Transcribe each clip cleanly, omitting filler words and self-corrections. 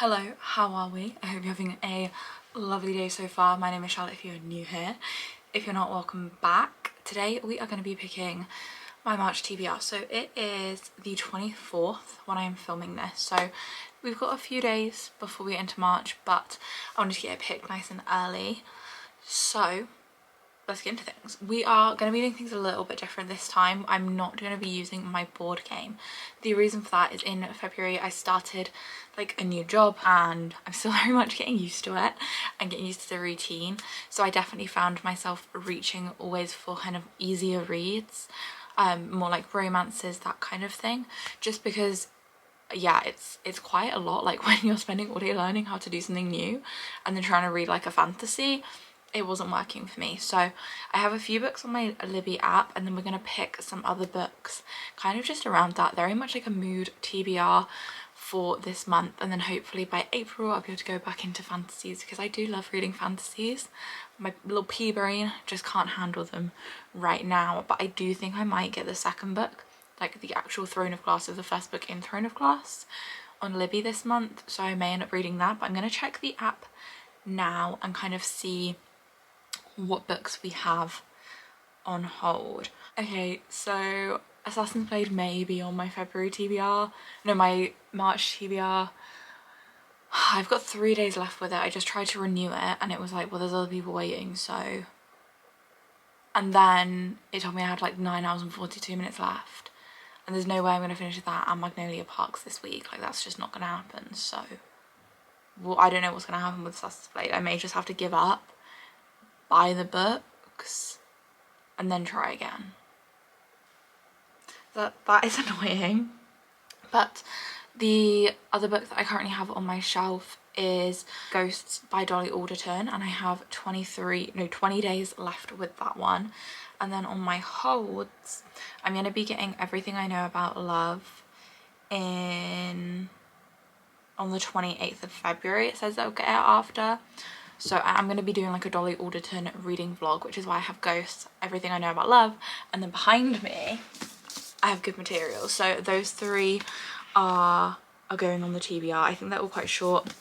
Hello, how are we? I hope you're having a lovely day so far. My name is Charlotte if you're new here. If you're not, welcome back. Today we are going to be picking my March TBR. So it is the 24th when I am filming this. So we've got a few days before we get into March, but I wanted to get it picked nice and early. So let's get into things. We are going to be doing things a little bit different this time. I'm not going to be using my board game. The reason for that is in February I started like a new job and I'm still very much getting used to it and getting used to the routine. So I definitely found myself reaching always for kind of easier reads, more like romances, that kind of thing, just because yeah, it's quite a lot, like when you're spending all day learning how to do something new and then trying to read like a fantasy. It wasn't working for me. So I have a few books on my Libby app and then we're going to pick some other books kind of just around that, very much like a mood TBR for this month, and then hopefully by April I'll be able to go back into fantasies because I do love reading fantasies. My little pea brain just can't handle them right now, but I do think I might get the second book, like the actual Throne of Glass, of the first book in Throne of Glass, on Libby this month, so I may end up reading that. But I'm going to check the app now and kind of see what books we have on hold. Okay, so Assassin's Blade may be on my February TBR, no, my March TBR. I've got 3 days left with it. I just tried to renew it and it was like, well, there's other people waiting, so. And then it told me I had like 9 hours and 42 minutes left, and there's no way I'm going to finish that and Magnolia Parks this week. Like, that's just not going to happen. So well, I don't know what's going to happen with Assassin's Blade. I may just have to give up, buy the books, and then try again. That is annoying. But the other book that I currently have on my shelf is Ghosts by Dolly Alderton, and I have 20 days left with that one. And then on my holds, I'm going to be getting Everything I Know About Love on the 28th of February. It says I'll get it after. So I'm going to be doing like a Dolly Alderton reading vlog, which is why I have Ghosts, Everything I Know About Love, and then behind me I have Good Materials. So those three are going on the TBR. I think they're all quite short,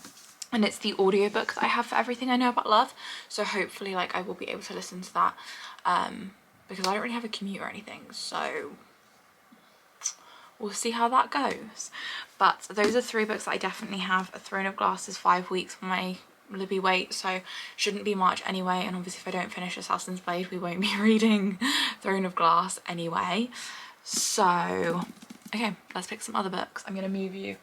and it's the audiobook that I have for Everything I Know About Love, so hopefully like I will be able to listen to that because I don't really have a commute or anything, so we'll see how that goes. But those are three books that I definitely have. A Throne of Glass is 5 weeks for my Libby wait, so shouldn't be March anyway, and obviously if I don't finish Assassin's Blade we won't be reading Throne of Glass anyway. So okay, let's pick some other books. I'm going to move you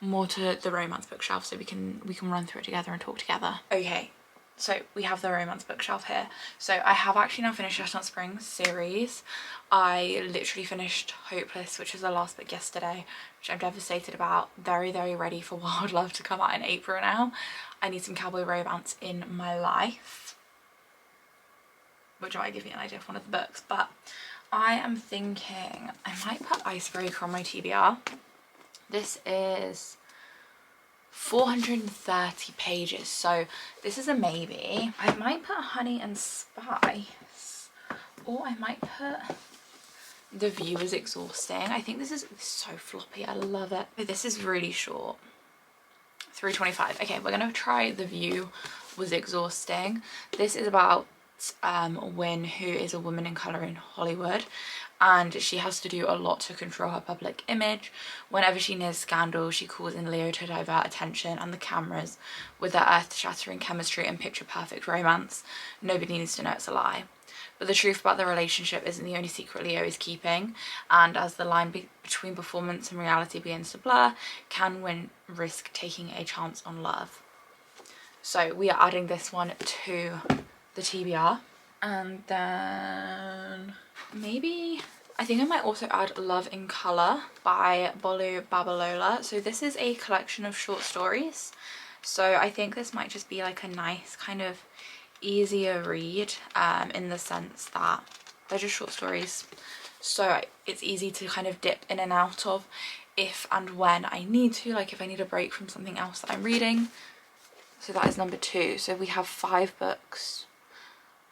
more to the romance bookshelf so we can run through it together and talk together. Okay, so we have the romance bookshelf here. So I have actually now finished Chestnut Springs series. I literally finished Hopeless, which was the last book yesterday, which I'm devastated about. Very, very ready for Wild Love to come out in April now. I need some cowboy romance in my life, which might give you an idea of one of the books. But I am thinking I might put Icebreaker on my TBR. This is 430 pages, so this is a maybe. I might put Honey and Spice, or I might put The View Is Exhausting. I think this is so floppy. I love it. But this is really short. 325. Okay, we're gonna try The View Was Exhausting. This is about Wynn, who is a woman in colour in Hollywood, and she has to do a lot to control her public image. Whenever she nears scandal, she calls in Leo to divert attention and the cameras with their earth-shattering chemistry and picture-perfect romance. Nobody needs to know it's a lie. But the truth about the relationship isn't the only secret Leo is keeping, and as the line between performance and reality begins to blur, can Wynn risk taking a chance on love? So we are adding this one to the TBR. And then maybe I think I might also add Love in Colour by Bolu Babalola. So this is a collection of short stories, so I think this might just be like a nice kind of easier read in the sense that they're just short stories, so it's easy to kind of dip in and out of if and when I need to, like if I need a break from something else that I'm reading. So that is number 2. So we have 5 books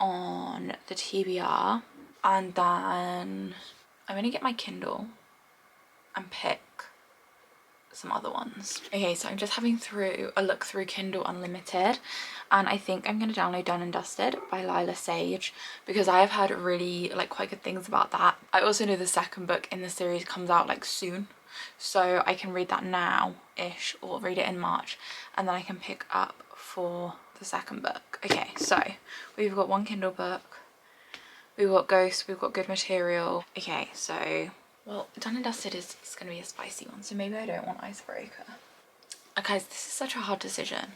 on the TBR, and then I'm gonna get my Kindle and pick some other ones. Okay, so I'm just having a look through Kindle Unlimited, and I think I'm going to download Done and Dusted by Lila Sage because I have heard really like quite good things about that. I also know the second book in the series comes out like soon, so I can read that now-ish or read it in March, and then I can pick up for the second book. Okay, so we've got one Kindle book, we've got Ghost, we've got Good Material. Okay, so well, Done and Dusted is going to be a spicy one, so maybe I don't want Icebreaker. Guys, this is such a hard decision.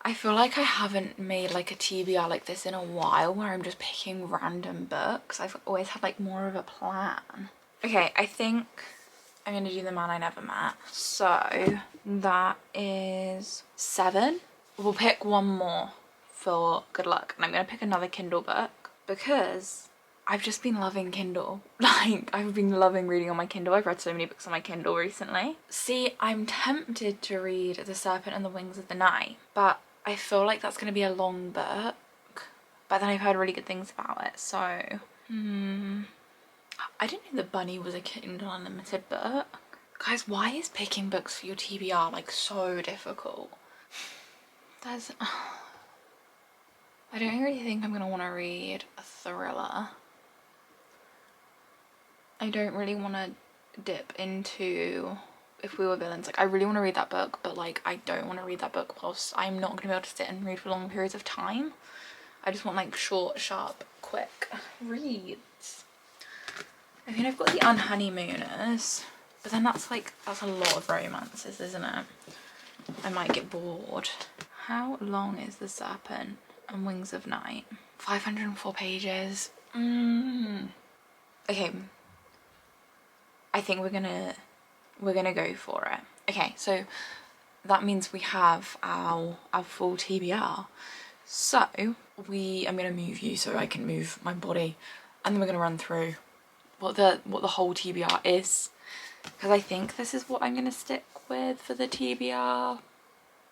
I feel like I haven't made like a TBR like this in a while where I'm just picking random books. I've always had like more of a plan. Okay, I think I'm going to do The Man I Never Met. So that is 7. We'll pick one more for good luck, and I'm going to pick another Kindle book because I've just been loving Kindle. Like, I've been loving reading on my Kindle. I've read so many books on my Kindle recently. See, I'm tempted to read The Serpent and the Wings of the Night, but I feel like that's going to be a long book. But then I've heard really good things about it, so I didn't know The Bunny was a Kindle Unlimited book. Guys, why is picking books for your TBR like so difficult? I don't really think I'm going to want to read a thriller. I don't really want to dip into If We Were Villains. Like, I really want to read that book, but like I don't want to read that book whilst I'm not going to be able to sit and read for long periods of time. I just want like short, sharp, quick reads. I mean, I've got The Unhoneymooners, but then that's a lot of romances, isn't it? I might get bored. How long is The Serpent and Wings of Night? 504 pages. Okay, I think we're gonna go for it. Okay, so that means we have our full TBR. So I'm gonna move you so I can move my body, and then we're gonna run through what the whole TBR is, because I think this is what I'm gonna stick with for the TBR,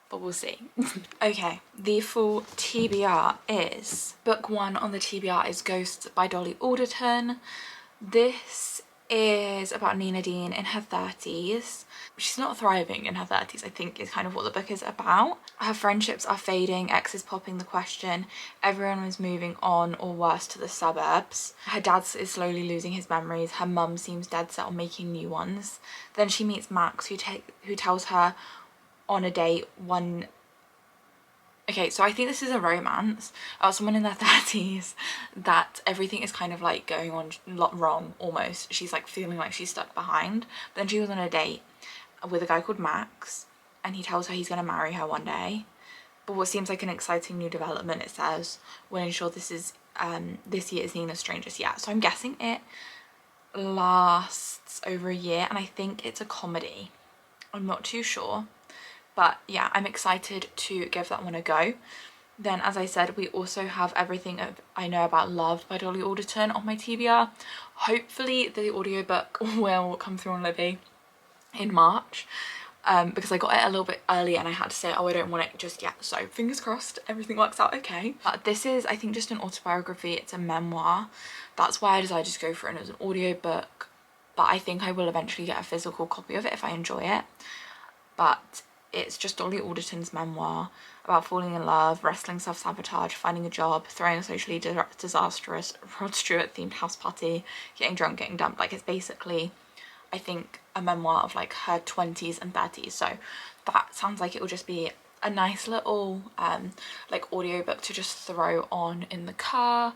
but we'll see. Okay, the full TBR is book 1 on the TBR is Ghosts by Dolly Alderton. This is about Nina Dean in her 30s. She's not thriving in her 30s, I think, is kind of what the book is about. Her friendships are fading, ex is popping the question, everyone is moving on or worse to the suburbs. Her dad is slowly losing his memories, her mum seems dead set on making new ones. Then she meets Max, who tells her on a date one... Okay, so I think this is a romance about someone in their 30s that everything is kind of like going on wrong almost. She's like feeling like she's stuck behind. But then she was on a date with a guy called Max, and he tells her he's going to marry her one day. But what seems like an exciting new development, it says, will ensure this year is Nina's strangest yet. So I'm guessing it lasts over a year, and I think it's a comedy. I'm not too sure. But yeah, I'm excited to give that one a go. Then, as I said, we also have Everything I Know About Love by Dolly Alderton on my TBR. Hopefully the audiobook will come through on Libby in March, because I got it a little bit early and I had to say, oh, I don't want it just yet. So fingers crossed everything works out okay. But this is, I think, just an autobiography. It's a memoir. That's why I decided to go for it as an audiobook. But I think I will eventually get a physical copy of it if I enjoy it. But it's just Dolly Alderton's memoir about falling in love, wrestling self-sabotage, finding a job, throwing a socially disastrous Rod Stewart themed house party, getting drunk, getting dumped. Like, it's basically, I think, a memoir of like her 20s and 30s. So that sounds like it will just be a nice little like audiobook to just throw on in the car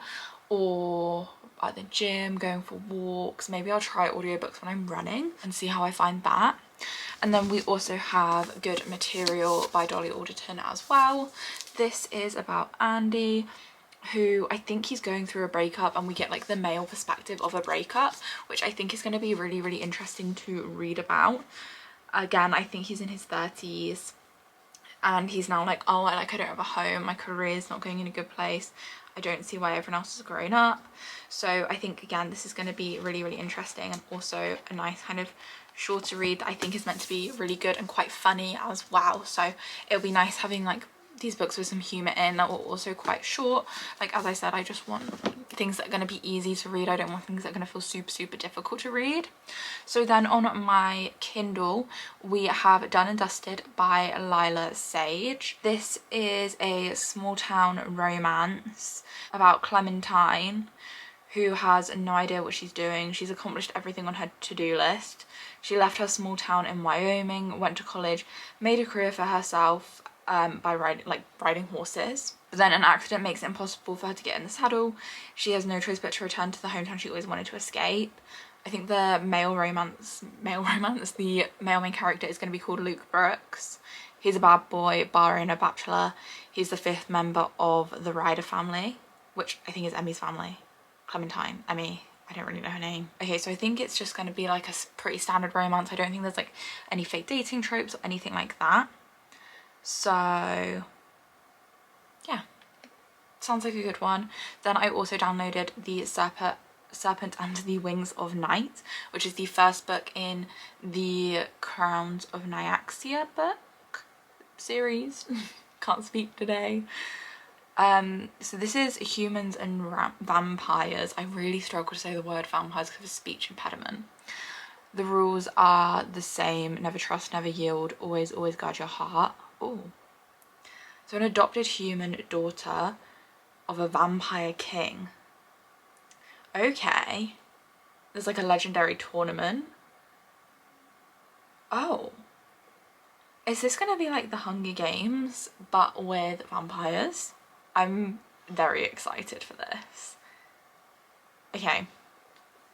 or at the gym, going for walks. Maybe I'll try audiobooks when I'm running and see how I find that. And then we also have Good Material by Dolly Alderton as well. This is about Andy, who I think he's going through a breakup, and we get like the male perspective of a breakup, which I think is going to be really, really interesting to read about. Again, I think he's in his 30s and he's now like, oh, I don't have a home, my career is not going in a good place, I don't see why everyone else is growing up. So I think, again, this is going to be really, really interesting, and also a nice kind of shorter read that I think is meant to be really good and quite funny as well. So it'll be nice having like these books with some humour in that were also quite short. Like, as I said, I just want things that are going to be easy to read. I don't want things that are going to feel super difficult to read. So then on my Kindle we have Done and Dusted by Lila Sage. This is a small town romance about Clementine, who has no idea what she's doing. She's accomplished everything on her to-do list. She left her small town in Wyoming, went to college, made a career for herself by riding horses. But then an accident makes it impossible for her to get in the saddle. She has no choice but to return to the hometown she always wanted to escape. I think the the male main character is going to be called Luke Brooks. He's a bad boy, bar owner, bachelor. He's the 5th member of the Ryder family, which I think is Emmy's family. Clementine, Emmy, I don't really know her name. Okay, so I think it's just going to be like a pretty standard romance. I don't think there's like any fake dating tropes or anything like that. So yeah, sounds like a good one. Then I also downloaded the Serpent and the Wings of Night, which is the first book in the Crowns of Nyaxia book series. Can't speak today. So this is humans and vampires. I really struggle to say the word vampires because of a speech impediment. The rules are the same: never trust, never yield, always guard your heart. Oh, so an adopted human daughter of a vampire king. Okay, there's like a legendary tournament. Oh, is this gonna be like the Hunger Games but with vampires? I'm very excited for this. Okay,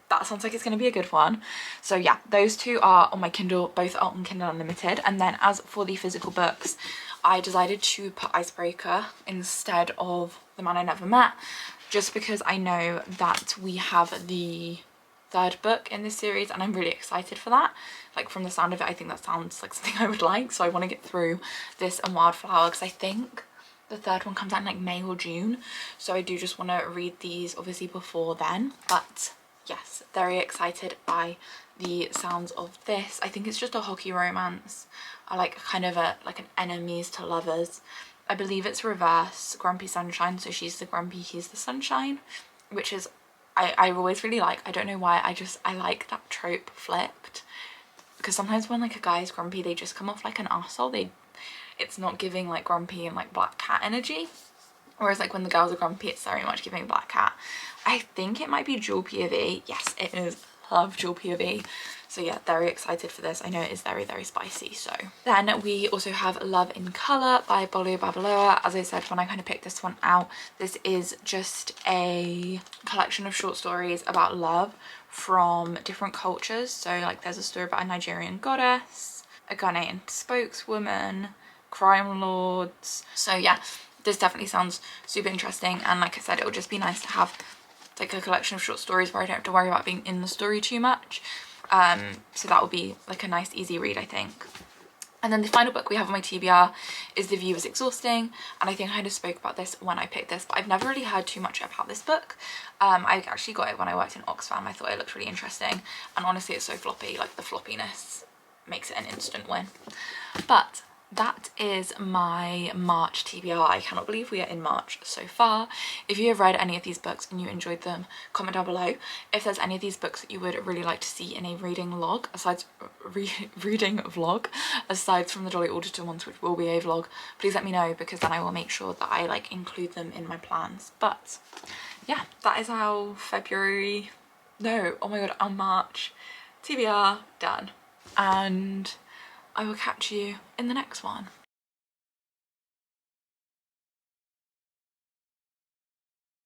that sounds like it's going to be a good one. So yeah, those two are on my Kindle, both are on Kindle Unlimited. And then as for the physical books, I decided to put Icebreaker instead of The Man I Never Met, just because I know that we have the 3rd book in this series and I'm really excited for that. Like, from the sound of it, I think that sounds like something I would like. So I want to get through this and Wildflower, because I think the 3rd one comes out in like May or June, so I do just want to read these obviously before then. But yes, very excited by the sounds of this. I think it's just a hockey romance. I like kind of like an enemies to lovers. I believe it's reverse Grumpy Sunshine, so she's the grumpy, he's the sunshine, which is I always really like. I don't know why, I like that trope flipped, because sometimes when like a guy is grumpy they just come off like an arsehole. It's not giving like grumpy and like black cat energy, whereas like when the girls are grumpy it's very much giving black cat. I think it might be dual POV. Yes, it is. Love dual POV. So yeah, very excited for this. I know it is very spicy. So then we also have Love in Colour by Bolu Babaloa. As I said when I kind of picked this one out, this is just a collection of short stories about love from different cultures. So like there's a story about a Nigerian goddess, a Ghanaian spokeswoman, crime lords. So yeah, this definitely sounds super interesting, and like I said, it would just be nice to have like a collection of short stories where I don't have to worry about being in the story too much. So that would be like a nice easy read, I think. And then the final book we have on my TBR is The View is Exhausting, and I think I kind of spoke about this when I picked this, but I've never really heard too much about this book. I actually got it when I worked in Oxfam. I thought it looked really interesting, and honestly it's so floppy. Like, the floppiness makes it an instant win. But that is my March TBR. I cannot believe we are in March so far. If you have read any of these books and you enjoyed them, comment down below. If there's any of these books that you would really like to see in a reading vlog, aside from the Jolly Auditor ones, which will be a vlog, please let me know, because then I will make sure that I like include them in my plans. But yeah, that is our our March TBR done, and I will catch you in the next one.